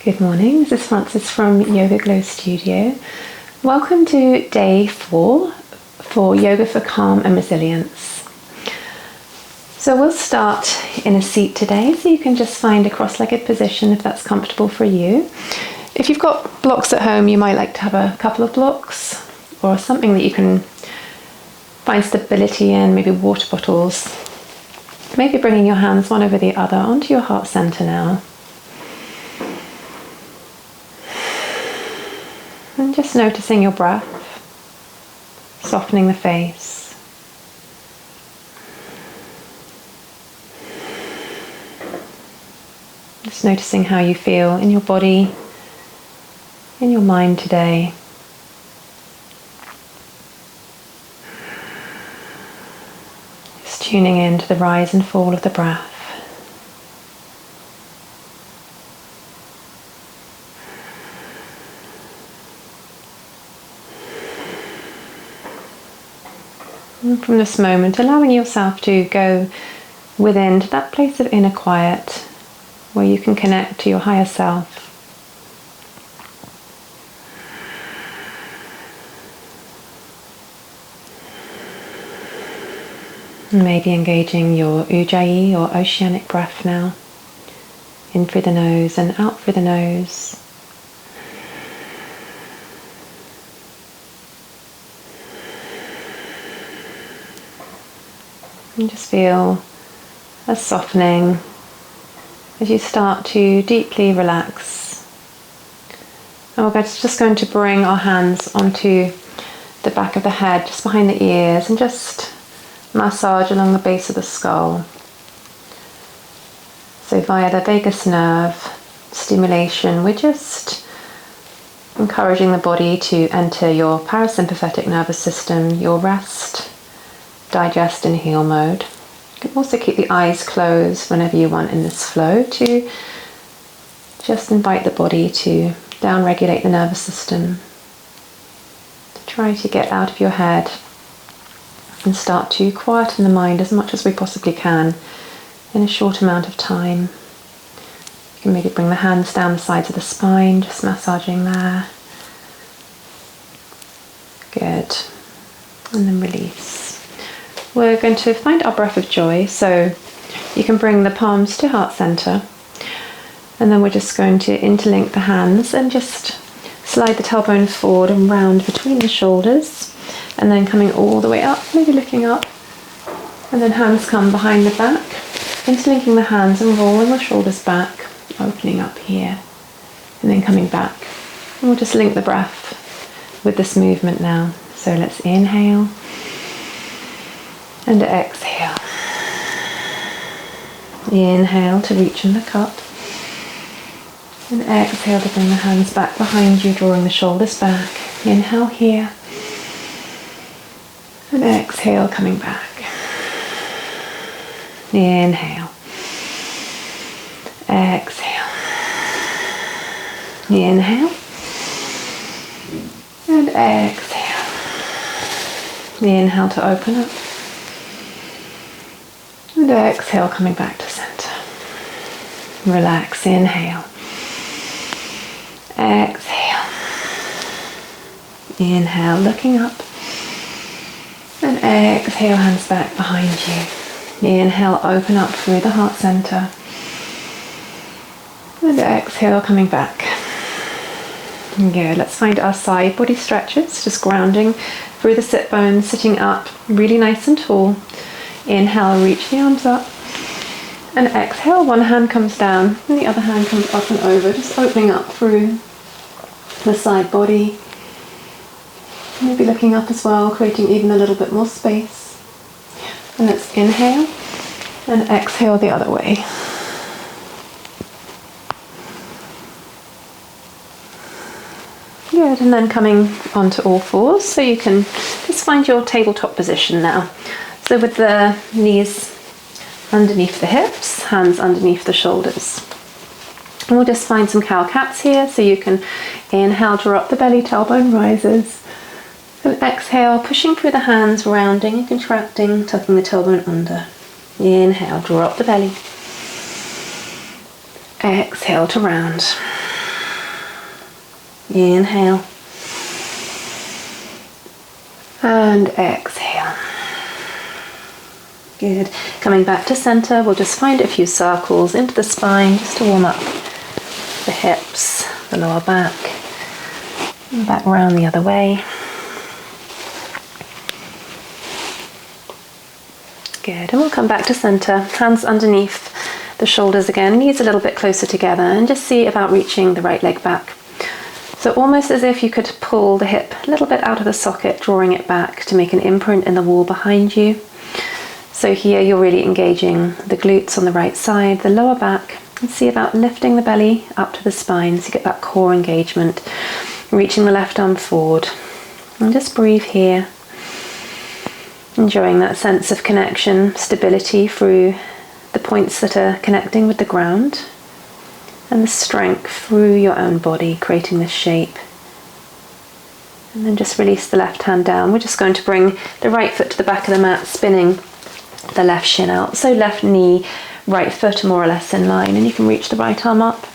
Good morning, this is Frances from Yoga Glow Studio. Welcome to day 4 for Yoga for Calm and Resilience. So we'll start in a seat today, so you can just find a cross-legged position if that's comfortable for you. If you've got blocks at home, you might like to have a couple of blocks or something that you can find stability in, maybe water bottles. Maybe bringing your hands one over the other onto your heart center now. And just noticing your breath, softening the face. Just noticing how you feel in your body, in your mind today. Just tuning in to the rise and fall of the breath. And from this moment, allowing yourself to go within to that place of inner quiet where you can connect to your higher self. And maybe engaging your ujjayi or oceanic breath now. In through the nose and out through the nose. And just feel a softening as you start to deeply relax. And we're just going to bring our hands onto the back of the head, just behind the ears, and just massage along the base of the skull. So via the vagus nerve stimulation, we're just encouraging the body to enter your parasympathetic nervous system, your rest, digest and heal mode. You can also keep the eyes closed whenever you want in this flow to just invite the body to down-regulate the nervous system. To try to get out of your head and start to quieten the mind as much as we possibly can in a short amount of time. You can maybe bring the hands down the sides of the spine, just massaging there. Good. And then release. We're going to find our breath of joy, so you can bring the palms to heart center, and then we're just going to interlink the hands and just slide the tailbone forward and round between the shoulders, and then coming all the way up, maybe looking up, and then hands come behind the back, interlinking the hands and rolling the shoulders back, opening up here, and then coming back. And we'll just link the breath with this movement now. So let's inhale and exhale. Inhale to reach in the cup. And exhale to bring the hands back behind you, drawing the shoulders back. Inhale here. And exhale, coming back. Inhale. Exhale. Inhale. And exhale. Inhale to open up. And exhale, coming back to center. Relax, inhale. Exhale. Inhale, looking up. And exhale, hands back behind you. Inhale, open up through the heart center. And exhale, coming back. Good, let's find our side body stretches, just grounding through the sit bones, sitting up really nice and tall. Inhale, reach the arms up, and exhale, one hand comes down and the other hand comes up and over, just opening up through the side body. Maybe looking up as well, creating even a little bit more space. And let's inhale and exhale the other way. Good, and then coming onto all fours, so you can just find your tabletop position now. So with the knees underneath the hips, hands underneath the shoulders. And we'll just find some cow-cats here, so you can inhale, draw up the belly, tailbone rises. And exhale, pushing through the hands, rounding and contracting, tucking the tailbone under. Inhale, draw up the belly. Exhale to round. Inhale. And exhale. Good. Coming back to center, we'll just find a few circles into the spine just to warm up the hips, the lower back, and back round the other way. Good. And we'll come back to center, hands underneath the shoulders again, knees a little bit closer together, and just see about reaching the right leg back. So almost as if you could pull the hip a little bit out of the socket, drawing it back to make an imprint in the wall behind you. So here you're really engaging the glutes on the right side, the lower back, and see about lifting the belly up to the spine so you get that core engagement, reaching the left arm forward. And just breathe here, enjoying that sense of connection, stability through the points that are connecting with the ground, and the strength through your own body, creating this shape. And then just release the left hand down. We're just going to bring the right foot to the back of the mat, spinning the left shin out. So left knee, right foot are more or less in line, and you can reach the right arm up.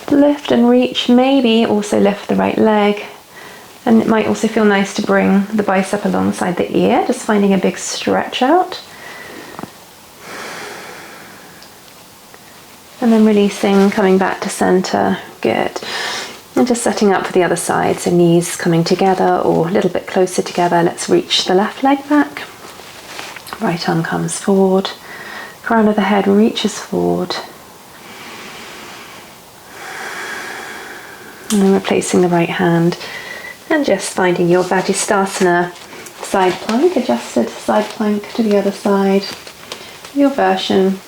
Lift and reach, maybe also lift the right leg. And it might also feel nice to bring the bicep alongside the ear, just finding a big stretch out. And then releasing, coming back to center. Good. And just setting up for the other side, so knees coming together or a little bit closer together. Let's reach the left leg back. Right arm comes forward. Crown of the head reaches forward. And then replacing the right hand. And just finding your Vajrasthana side plank, adjusted side plank to the other side. Your version.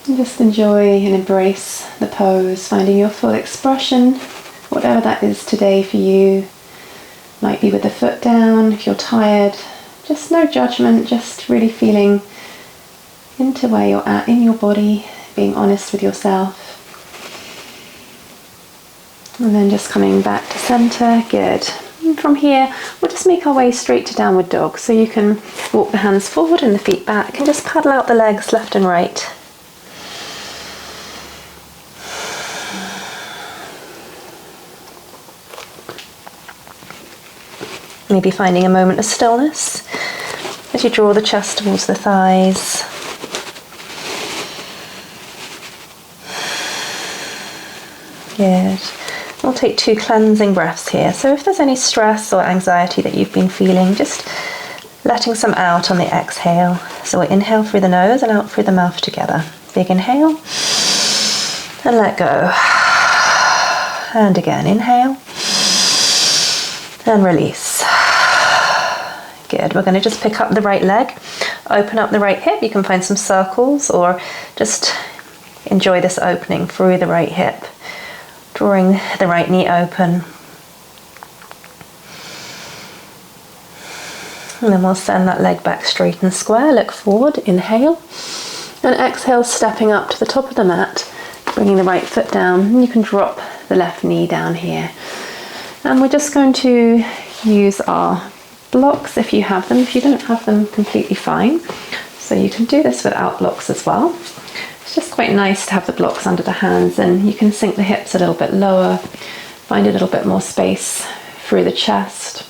And just enjoy and embrace the pose, finding your full expression, whatever that is today for you. Might be with the foot down, if you're tired, just no judgment, just really feeling into where you're at in your body, being honest with yourself. And then just coming back to center, good. And from here, we'll just make our way straight to downward dog. So you can walk the hands forward and the feet back and just paddle out the legs left and right. Maybe finding a moment of stillness as you draw the chest towards the thighs. Good. We'll take 2 cleansing breaths here. So if there's any stress or anxiety that you've been feeling, just letting some out on the exhale. So we'll inhale through the nose and out through the mouth together. Big inhale and let go. And again, inhale and release. Good. We're going to just pick up the right leg, open up the right hip. You can find some circles or just enjoy this opening through the right hip, drawing the right knee open. And then we'll send that leg back straight and square. Look forward, inhale, and exhale, stepping up to the top of the mat, bringing the right foot down, and you can drop the left knee down here. And we're just going to use our blocks if you have them. If you don't have them, completely fine. So you can do this without blocks as well. It's just quite nice to have the blocks under the hands, and you can sink the hips a little bit lower, find a little bit more space through the chest.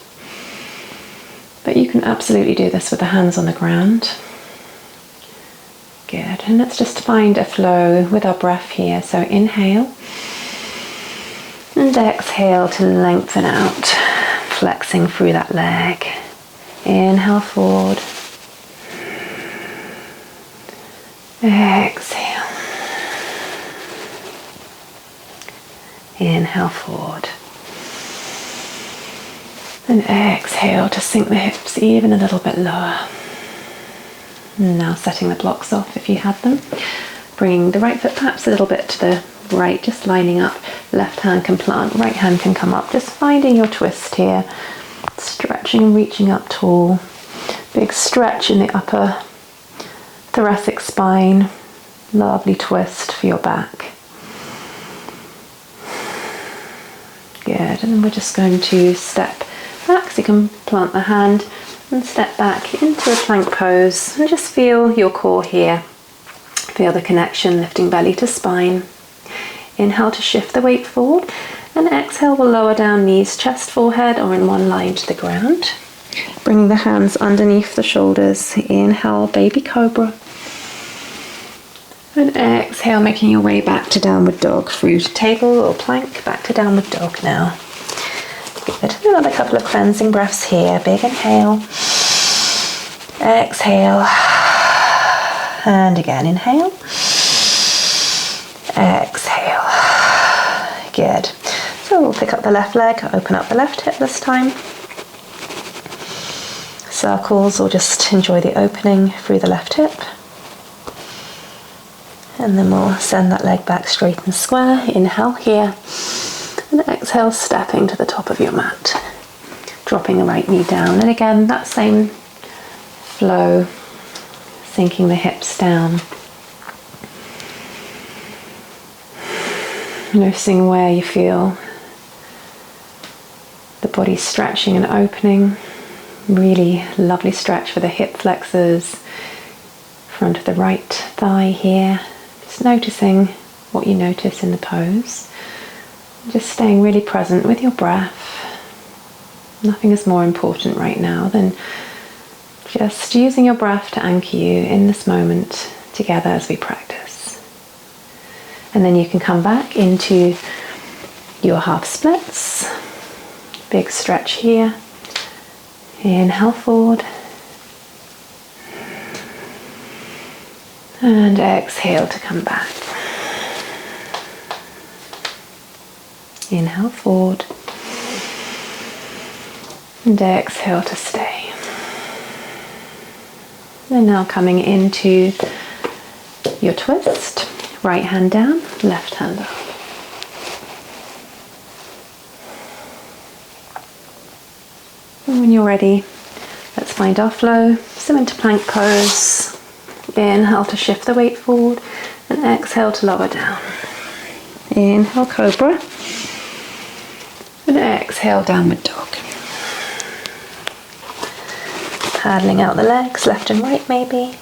But you can absolutely do this with the hands on the ground. Good. And let's just find a flow with our breath here. So inhale and exhale to lengthen out, flexing through that leg. Inhale forward. Exhale. Inhale forward. And exhale to sink the hips even a little bit lower. Now setting the blocks off if you had them. Bringing the right foot perhaps a little bit to the right, just lining up. Left hand can plant, right hand can come up. Just finding your twist here. Stretching and reaching up tall. Big stretch in the upper thoracic spine. Lovely twist for your back. Good. And then we're just going to step back, so you can plant the hand and step back into a plank pose and just feel your core here. Feel the connection, lifting belly to spine. Inhale to shift the weight forward, and exhale, we'll lower down knees, chest, forehead, or in one line to the ground. Bring the hands underneath the shoulders. Inhale, baby cobra. And exhale, making your way back to downward dog, through to table or plank, back to downward dog now. Good. Another couple of cleansing breaths here. Big inhale. Exhale. And again, inhale. Exhale. Good. So we'll pick up the left leg, open up the left hip this time. Circles, or just enjoy the opening through the left hip. And then we'll send that leg back straight and square. Inhale here. And exhale, stepping to the top of your mat. Dropping the right knee down. And again, that same flow, sinking the hips down. Noticing where you feel the body stretching and opening. Really lovely stretch for the hip flexors. Front of the right thigh here. Just noticing what you notice in the pose. Just staying really present with your breath. Nothing is more important right now than just using your breath to anchor you in this moment together as we practice. And then you can come back into your half splits. Big stretch here. Inhale forward. And exhale to come back. Inhale forward. And exhale to stay. And now coming into your twist. Right hand down, left hand up. And when you're ready, let's find our flow. So into plank pose. Inhale to shift the weight forward, and exhale to lower down. Inhale, cobra. And exhale, downward dog. Paddling out the legs, left and right maybe.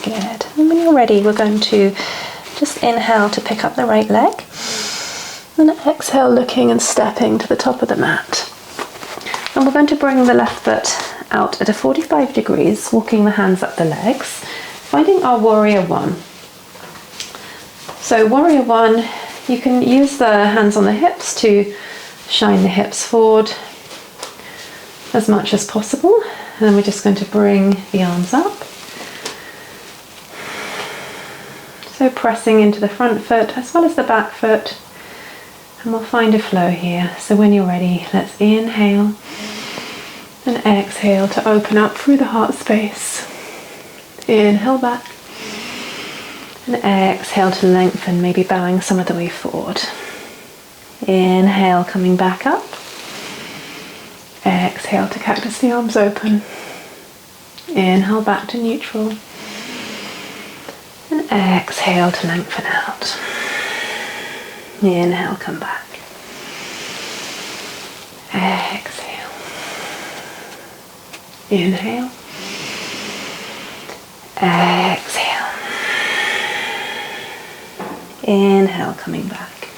Good. And when you're ready, we're going to just inhale to pick up the right leg. And exhale, looking and stepping to the top of the mat. And we're going to bring the left foot out at a 45 degrees, walking the hands up the legs, finding our warrior one. So warrior one, you can use the hands on the hips to shine the hips forward as much as possible. And then we're just going to bring the arms up. So pressing into the front foot as well as the back foot. And we'll find a flow here. So when you're ready, let's inhale and exhale to open up through the heart space. Inhale back. And exhale to lengthen, maybe bowing some of the way forward. Inhale, coming back up. Exhale to cactus the arms open. Inhale back to neutral. And exhale to lengthen out. Inhale, come back. Exhale. Inhale. Exhale. Inhale, coming back.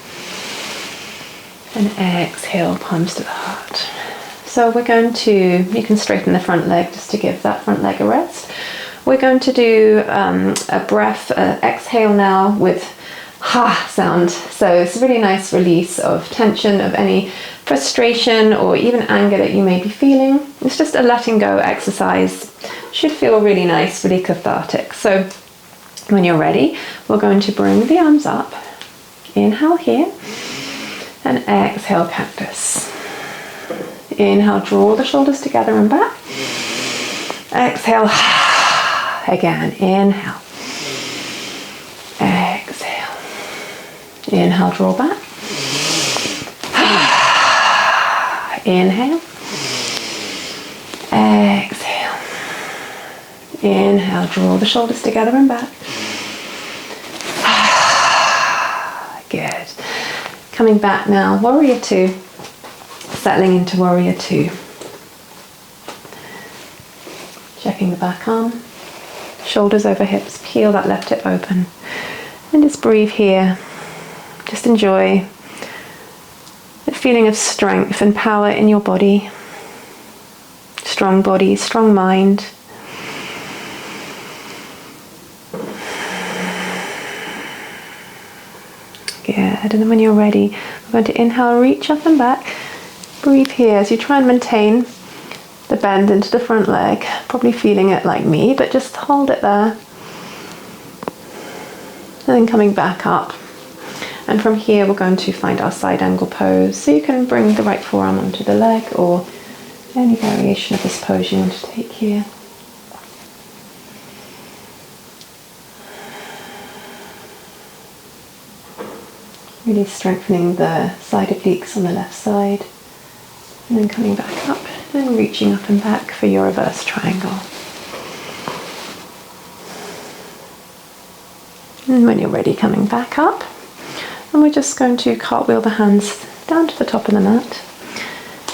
And exhale, palms to the heart. So we're going to, you can straighten the front leg just to give that front leg a rest. We're going to do a breath, exhale now with ha sound. So it's a really nice release of tension, of any frustration or even anger that you may be feeling. It's just a letting go exercise. Should feel really nice, really cathartic. So when you're ready, we're going to bring the arms up. Inhale here and exhale, cactus. Inhale, draw the shoulders together and back. Exhale, again, inhale. Exhale. Inhale, draw back. Inhale. Exhale. Inhale, draw the shoulders together and back. Good. Coming back now, warrior two. Settling into warrior two. Checking the back arm. shoulders over hips, peel that left hip open. And just breathe here. Just enjoy the feeling of strength and power in your body. Strong body, strong mind. Good. And then when you're ready, we're going to inhale, reach up and back. Breathe here as you try and maintain the bend into the front leg. Probably feeling it like me, but just hold it there. And then coming back up. And from here, we're going to find our side angle pose. So you can bring the right forearm onto the leg or any variation of this pose you want to take here. Really strengthening the side obliques on the left side. And then coming back up and reaching up and back for your reverse triangle. And when you're ready, coming back up. And we're just going to cartwheel the hands down to the top of the mat.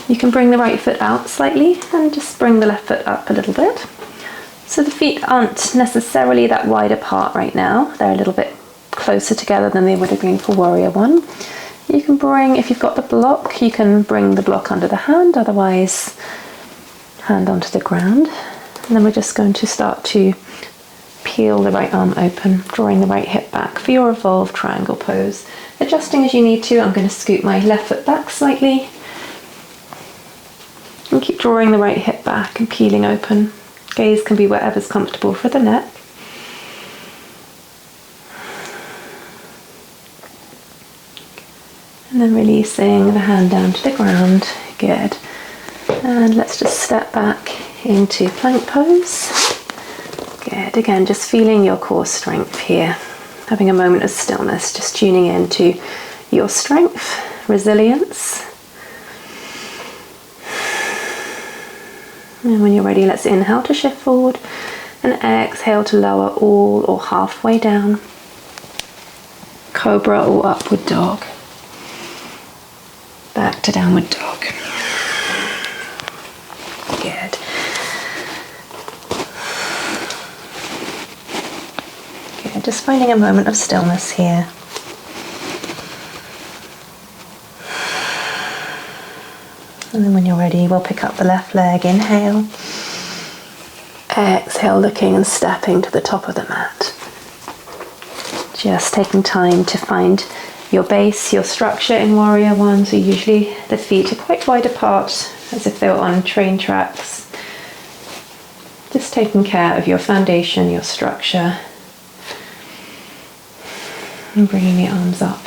You can bring the right foot out slightly and just bring the left foot up a little bit. So the feet aren't necessarily that wide apart right now. They're a little bit closer together than they would have been for Warrior One. You can bring, if you've got the block, you can bring the block under the hand, otherwise hand onto the ground. And then we're just going to start to peel the right arm open, drawing the right hip back for your evolved triangle pose. Adjusting as you need to. I'm going to scoot my left foot back slightly. And keep drawing the right hip back and peeling open. Gaze can be wherever's comfortable for the neck. And then releasing the hand down to the ground. Good. And let's just step back into plank pose. Good. Again, just feeling your core strength here. Having a moment of stillness, just tuning into your strength, resilience. And when you're ready, let's inhale to shift forward and exhale to lower all or halfway down. Cobra or upward dog. Back to downward dog. Good. Good. Just finding a moment of stillness here. And then when you're ready, we'll pick up the left leg. Inhale. Exhale, looking and stepping to the top of the mat. Just taking time to find your base, your structure in Warrior One. So usually the feet are quite wide apart, as if they were on train tracks. Just taking care of your foundation, your structure. And bringing the arms up.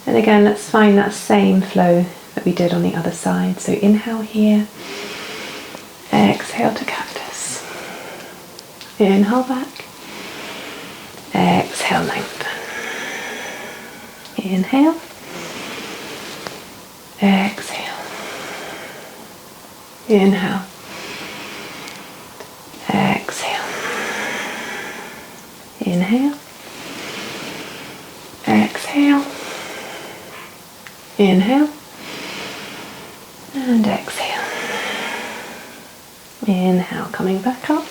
And again, let's find that same flow that we did on the other side. So inhale here. Exhale to cactus. Inhale back. Exhale, lengthen. Inhale. Exhale. Inhale. Exhale. Inhale. Exhale. Inhale. And exhale. Inhale, coming back up.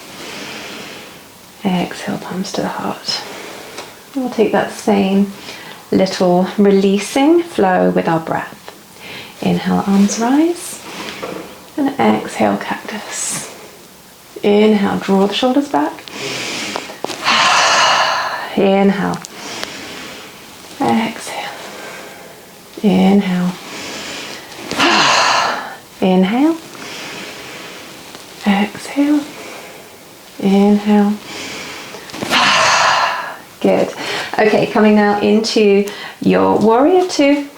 Exhale, palms to the heart. And we'll take that same little releasing flow with our breath. Inhale, arms rise. And exhale, cactus. Inhale, draw the shoulders back. Inhale. Exhale. Inhale. Inhale. Exhale. Inhale. Good. Okay, coming now into your Warrior Two.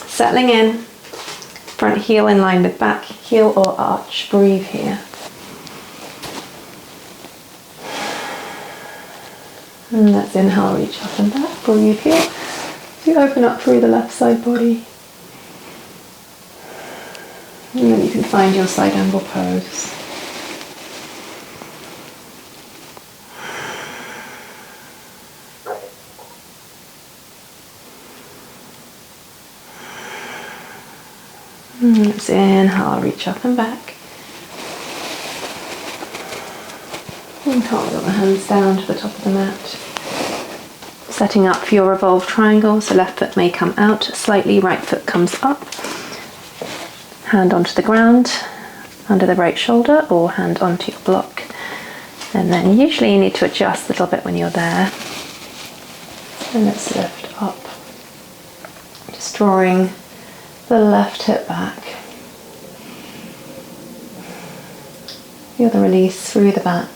Settling in. Front heel in line with back heel or arch. Breathe here. And let's inhale, reach up and back. Breathe here. You open up through the left side body. And then you can find your side angle pose. And let's inhale, reach up and back. And hold your hands down to the top of the mat. Setting up for your revolved triangle, so left foot may come out slightly, right foot comes up. Hand onto the ground, under the right shoulder, or hand onto your block. And then usually you need to adjust a little bit when you're there. And let's lift up. Just drawing the left hip back. Feel the release through the back.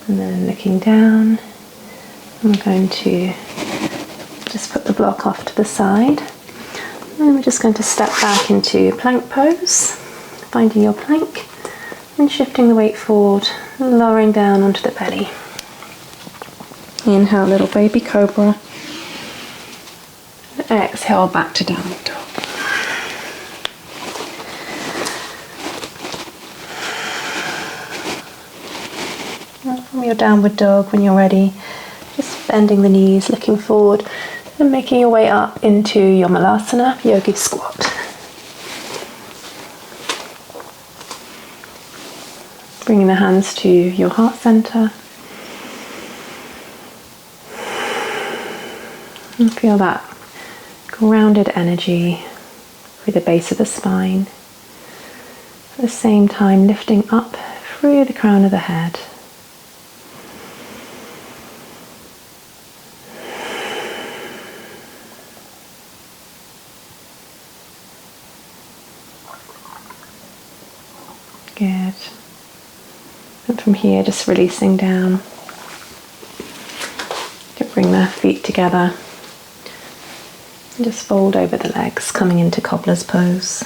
And then looking down, I'm going to just put the block off to the side. And we're just going to step back into plank pose, finding your plank and shifting the weight forward and lowering down onto the belly. Inhale, little baby cobra. And exhale, back to downward dog. From your downward dog, when you're ready, just bending the knees, looking forward, and making your way up into your Malasana Yogi Squat. Bringing the hands to your heart center. And feel that grounded energy through the base of the spine. At the same time, lifting up through the crown of the head. Good. And from here, just releasing down. To bring the feet together. And just fold over the legs, coming into cobbler's pose.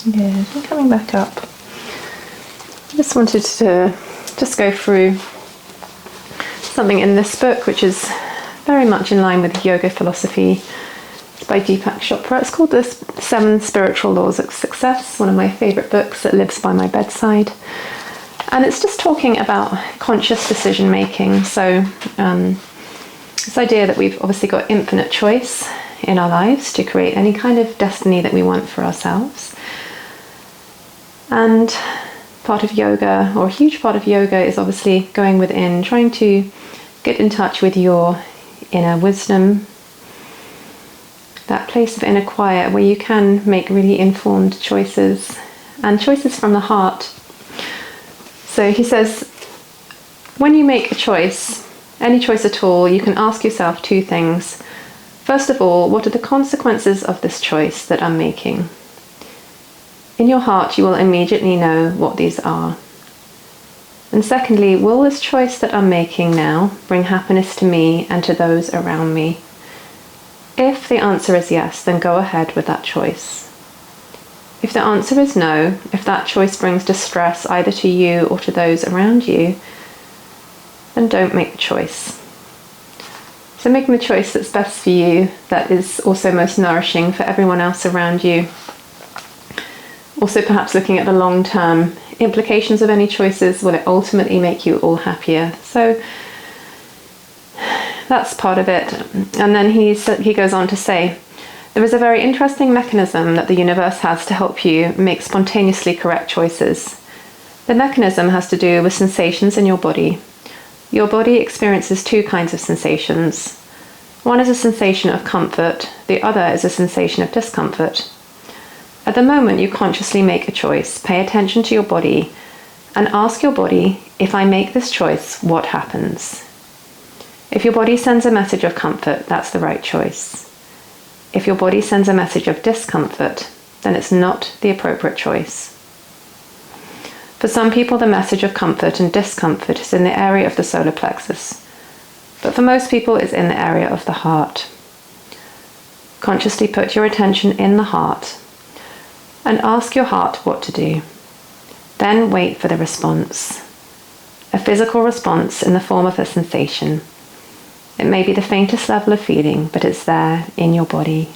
Good, and coming back up. I just wanted to just go through something in this book which is very much in line with yoga philosophy. It's by Deepak Chopra. It's called The 7 Spiritual Laws of Success, one of my favourite books that lives by my bedside. And it's just talking about conscious decision making. So this idea that we've obviously got infinite choice in our lives to create any kind of destiny that we want for ourselves. And part of yoga, or a huge part of yoga, is obviously going within, trying to get in touch with your inner wisdom, that place of inner quiet where you can make really informed choices, and choices from the heart. So he says, when you make a choice, any choice at all, you can ask yourself 2 things. First of all, what are the consequences of this choice that I'm making? In your heart, you will immediately know what these are. And secondly, will this choice that I'm making now bring happiness to me and to those around me? If the answer is yes, then go ahead with that choice. If the answer is no, if that choice brings distress either to you or to those around you, then don't make the choice. So making the choice that's best for you, that is also most nourishing for everyone else around you. Also perhaps looking at the long-term implications of any choices. Will it ultimately make you all happier? So that's part of it. And then he goes on to say, there is a very interesting mechanism that the universe has to help you make spontaneously correct choices. The mechanism has to do with sensations in your body. Your body experiences 2 kinds of sensations. One is a sensation of comfort, the other is a sensation of discomfort. At the moment, you consciously make a choice. Pay attention to your body and ask your body, if I make this choice, what happens? If your body sends a message of comfort, that's the right choice. If your body sends a message of discomfort, then it's not the appropriate choice. For some people, the message of comfort and discomfort is in the area of the solar plexus, but for most people, it's in the area of the heart. Consciously put your attention in the heart and ask your heart what to do. Then wait for the response. a physical response in the form of a sensation. It may be the faintest level of feeling, but it's there in your body.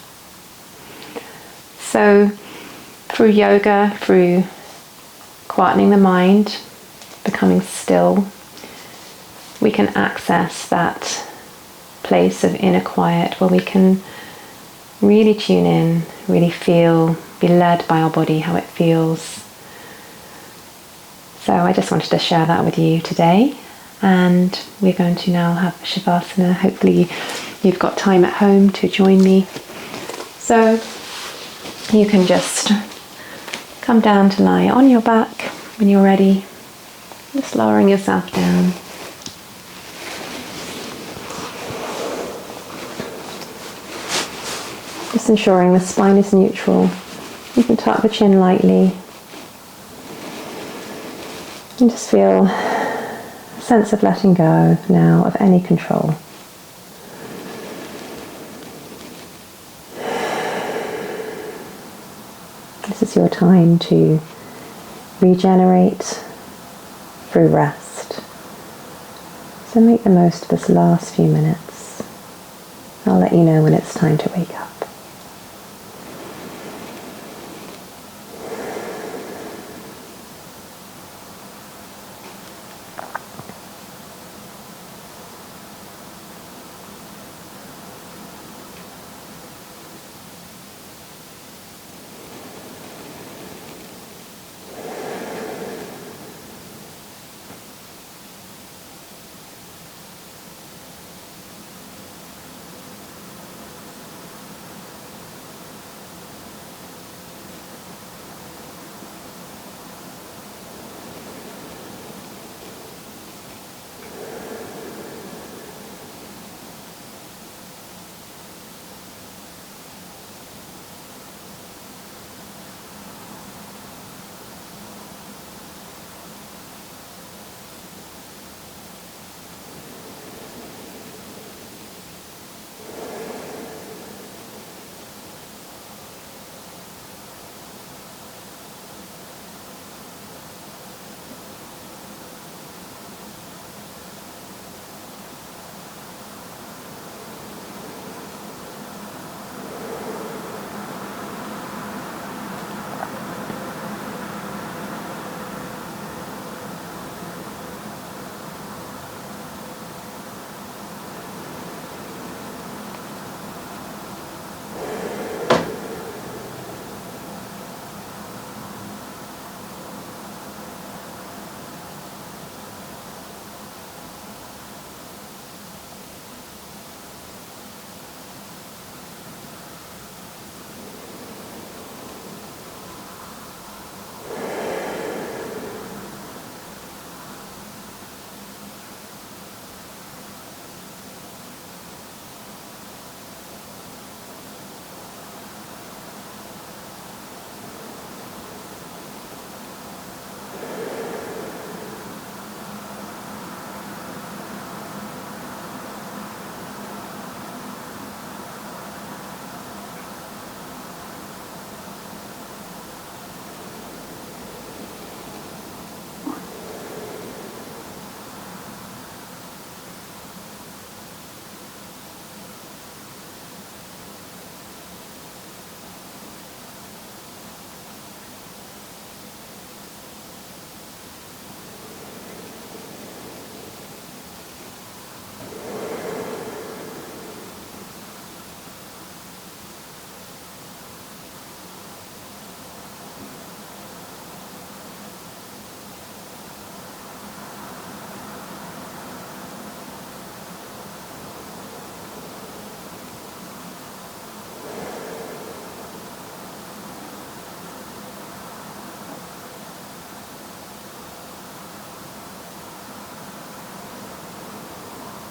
So through yoga, through quietening the mind, becoming still, we can access that place of inner quiet where we can really tune in, really feel, be led by our body, how it feels. So I just wanted to share that with you today, and we're going to now have Shavasana. Hopefully you've got time at home to join me. So you can just come down to lie on your back when you're ready, just lowering yourself down. Just ensuring the spine is neutral. You can tuck the chin lightly. And just feel a sense of letting go now of any control. This is your time to regenerate through rest. So make the most of this last few minutes. I'll let you know when it's time to wake up.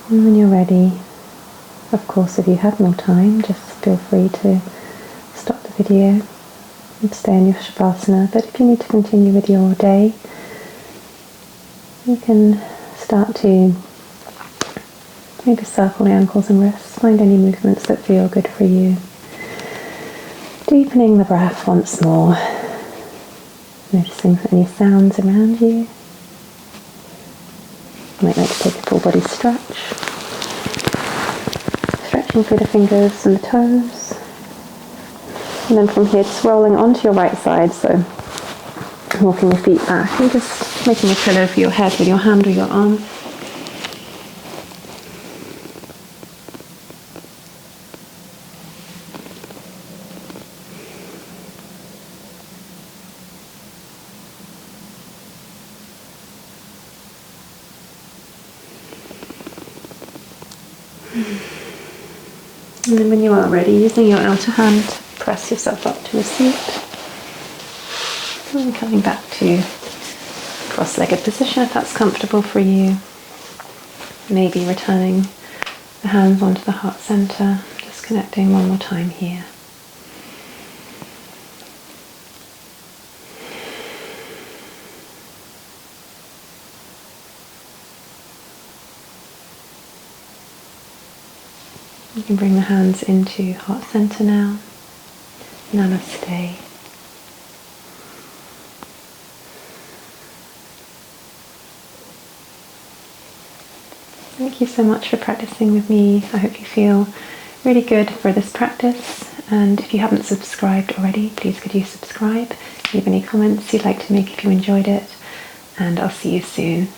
And when you're ready, of course, if you have more time, just feel free to stop the video and stay in your Shavasana. But if you need to continue with your day, you can start to maybe circle the ankles and wrists, find any movements that feel good for you. Deepening the breath once more, noticing any sounds around you. You might like to take a full body stretch. Stretching through the fingers and the toes. And then from here, just rolling onto your right side, so walking your feet back and just making a pillow for your head with your hand or your arm. And then when you are ready, using your outer hand, press yourself up to a seat. And coming back to cross-legged position if that's comfortable for you. Maybe returning the hands onto the heart center, just connecting one more time here. You can bring the hands into heart center now. Namaste. Thank you so much for practicing with me. I hope you feel really good for this practice. And if you haven't subscribed already, please could you subscribe? Leave any comments you'd like to make if you enjoyed it. And I'll see you soon.